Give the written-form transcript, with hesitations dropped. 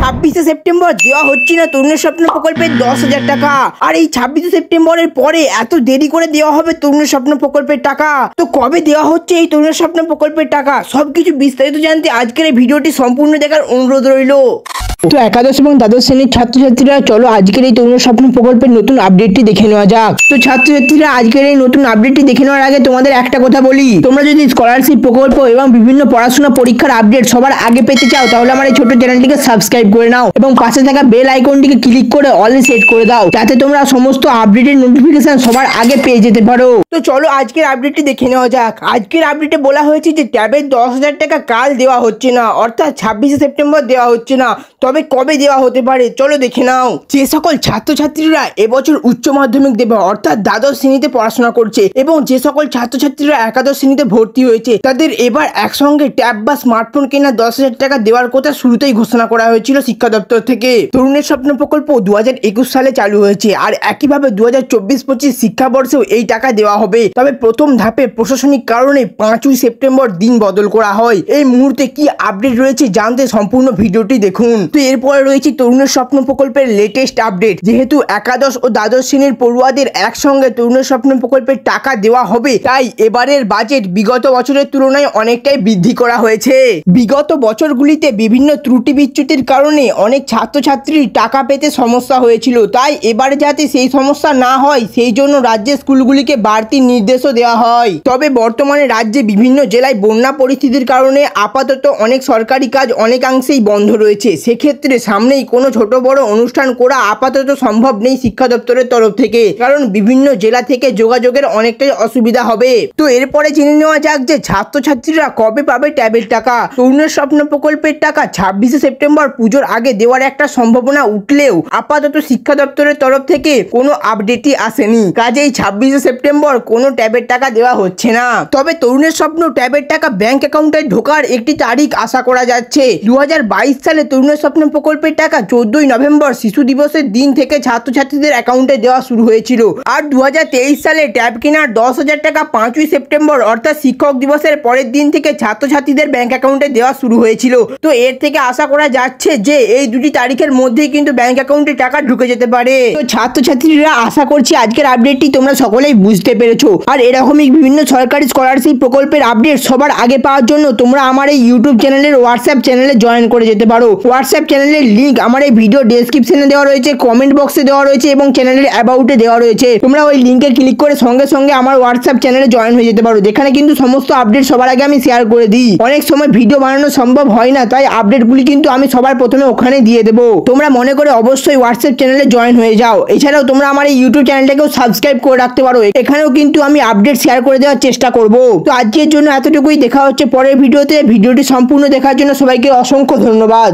26শে September দেওয়া হচ্ছে না তরুণের স্বপ্ন প্রকল্পের 10,000 টাকা। আর এই 26শে সেপ্টেম্বরের পরে এত দেরি করে দেওয়া হবে তরুণের স্বপ্ন প্রকল্পের টাকা। তো কবে দেওয়া হচ্ছে এই তরুণের স্বপ্ন প্রকল্পের টাকা সবকিছু বিস্তারিত জানতে আজকের এই ভিডিওটি সম্পূর্ণ দেখার অনুরোধ রইল। তো একাদশ এবং দ্বাদশ শ্রেণীর ছাত্রছাত্রীরা চলো আজকের এই তরুণ স্বপ্ন প্রকল্পের নতুন আপডেটটি দেখে নেওয়া যাক। তো ছাত্রছাত্রীরা আজকের এই নতুন আপডেটটি দেখে নেওয়ার আগে তোমাদের একটা কথা বলি, তোমরা যদি স্কলারশিপ প্রকল্প এবং বিভিন্ন পড়াশোনা পরীক্ষার আপডেট সবার আগে পেতে চাও তাহলে আমার এই ছোট চ্যানেলটিকে সাবস্ক্রাইব করে নাও এবং পাশে থাকা বেল আইকনটিকে ক্লিক করে অলে সেট করে দাও যাতে তোমরা সমস্ত আপডেটের নোটিফিকেশন সবার আগে পেয়ে যেতে পারো। তো চলো আজকের আপডেটটি দেখে নেওয়া যাক। আজকের আপডেটে বলা হয়েছে যে ট্যাবের 10,000 টাকা কাল দেওয়া হচ্ছে না, অর্থাৎ 26শে সেপ্টেম্বর দেওয়া হচ্ছে না। তবে কবে দেওয়া হতে পারে চলো দেখে নাও। যে সকল ছাত্রছাত্রীরা এবছর উচ্চ মাধ্যমিক দেবে অর্থাৎ দ্বাদশ শ্রেণীতে পড়াশোনা করছে এবং যে সকল ছাত্রছাত্রীরা একাদশ শ্রেণীতে ভর্তি হয়েছে তাদের এবার একসঙ্গে ট্যাব বা স্মার্টফোন কেনা 10,000 টাকা দেওয়ার কথা শুরুতেই ঘোষণা করা হয়েছিল শিক্ষা দপ্তর থেকে। তরুণের স্বপ্ন প্রকল্প 2021 সালে চালু হয়েছে আর একইভাবে 2024-25 শিক্ষাবর্ষেও এই টাকা দেওয়া হবে। তবে প্রথম ধাপে প্রশাসনিক কারণে 5ই সেপ্টেম্বর দিন বদল করা হয়। এই মুহূর্তে কি আপডেট রয়েছে জানতে সম্পূর্ণ ভিডিওটি দেখুন। তো এরপরে রয়েছে তরুণের স্বপ্ন প্রকল্পের লেটেস্ট আপডেট। যেহেতু একাদশ ও দ্বাদশ শ্রেণীর পড়ুয়াদের একসঙ্গে তরুণের স্বপ্ন প্রকল্পের টাকা দেওয়া হবে তাই এবারের বাজেট বিগত বছরের তুলনায় অনেকটাই বৃদ্ধি করা হয়েছে। বিগত বছরগুলিতে বিভিন্ন ত্রুটি বিচ্যুতির কারণে অনেক ছাত্রছাত্রীর টাকা পেতে সমস্যা হয়েছিল, তাই এবারে যাতে সেই সমস্যা না হয় সেই জন্য রাজ্যের স্কুলগুলিকে বাড়তি নির্দেশও দেওয়া হয়। তবে বর্তমানে রাজ্যে বিভিন্ন জেলায় বন্যা পরিস্থিতির কারণে আপাতত অনেক সরকারি কাজ অনেকাংশেই বন্ধ রয়েছে। সেক্ষেত্রে সামনেই কোনো ছোট বড় অনুষ্ঠান করা আপাতত সম্ভব নেই শিক্ষা দপ্তরের তরফ থেকে, কারণ বিভিন্ন জেলা থেকে যোগাযোগের অনেকটাই অসুবিধা হবে। তো এরপরে জেনে নেওয়া যাক যে ছাত্রছাত্রীরা কবে পাবে ট্যাবের টাকা। তরুণের স্বপ্ন প্রকল্পের টাকা 26শে সেপ্টেম্বর পুজোর আগে দেওয়ার একটা সম্ভাবনা উঠলেও আপাতত শিক্ষা দপ্তরের তরফ থেকে কোনো আপডেটই আসেনি, কাজেই 26শে সেপ্টেম্বর কোনো ট্যাবের টাকা দেওয়া হচ্ছে না। তবে তরুণের স্বপ্ন ট্যাবের টাকা ব্যাংক অ্যাকাউন্টে ঢোকার একটি তারিখ আশা করা যাচ্ছে। 2022 সালে তরুণের স্বপ্ন প্রকল্পের টাকা 14ই নভেম্বর শিশু দিবসের দিন থেকে ছাত্রছাত্রীদের অ্যাকাউন্টে দেওয়া শুরু হয়েছিল। আর 2023 সালে ট্যাব কেনার 10,000 টাকা 5ই সেপ্টেম্বর অর্থাৎ শিক্ষক দিবসের পরের দিন থেকে ছাত্রছাত্রীদের ব্যাংক অ্যাকাউন্টে দেওয়া শুরু হয়েছিল। তো এর থেকে আশা করা যাচ্ছে যে এই দুটি তারিখের মধ্যেই কিন্তু ব্যাংক অ্যাকাউন্টে টাকা ঢুকে যেতে পারে। তো ছাত্রছাত্রীরা আশা করছি আজকের আপডেটটি তোমরা সকলেই বুঝতে পেরেছো। আর এরকমই বিভিন্ন সরকারি স্কলারশিপ প্রকল্পের আপডেট সবার আগে পাওয়ার জন্য তোমরা আমার এই ইউটিউব চ্যানেলের হোয়াটসঅ্যাপ চ্যানেলে জয়েন করে যেতে পারো। হোয়াটসঅ্যাপ চ্যানেলের লিংক আমার এই ভিডিও ডেসক্রিপশনে দেওয়া রয়েছে, কমেন্ট বক্সে দেওয়া রয়েছে এবং চ্যানেলের অ্যাবাউটে দেওয়া রয়েছে। তোমরা ওই লিংকে ক্লিক করে সঙ্গে সঙ্গে আমার হোয়াটসঅ্যাপ চ্যানেলে জয়েন হয়ে যেতে পারো, যেখানে কিন্তু সমস্ত আপডেট সবার আগে আমি শেয়ার করে দিই। অনেক সময় ভিডিও বানানো সম্ভব হয় না, তাই আপডেটগুলি কিন্তু আমি সবার প্রথমে ওখানে দিয়ে দেবো। তোমরা মনে করে অবশ্যই হোয়াটসঅ্যাপ চ্যানেলে জয়েন হয়ে যাও। এছাড়াও তোমরা আমার এই ইউটিউব চ্যানেলটাকেও সাবস্ক্রাইব করে রাখতে পারো, এখানেও কিন্তু আমি আপডেট শেয়ার করে দেওয়ার চেষ্টা করব। তো আজকের জন্য এতটুকুই, দেখা হচ্ছে পরের ভিডিওতে। ভিডিওটি সম্পূর্ণ দেখার জন্য সবাইকে অসংখ্য ধন্যবাদ।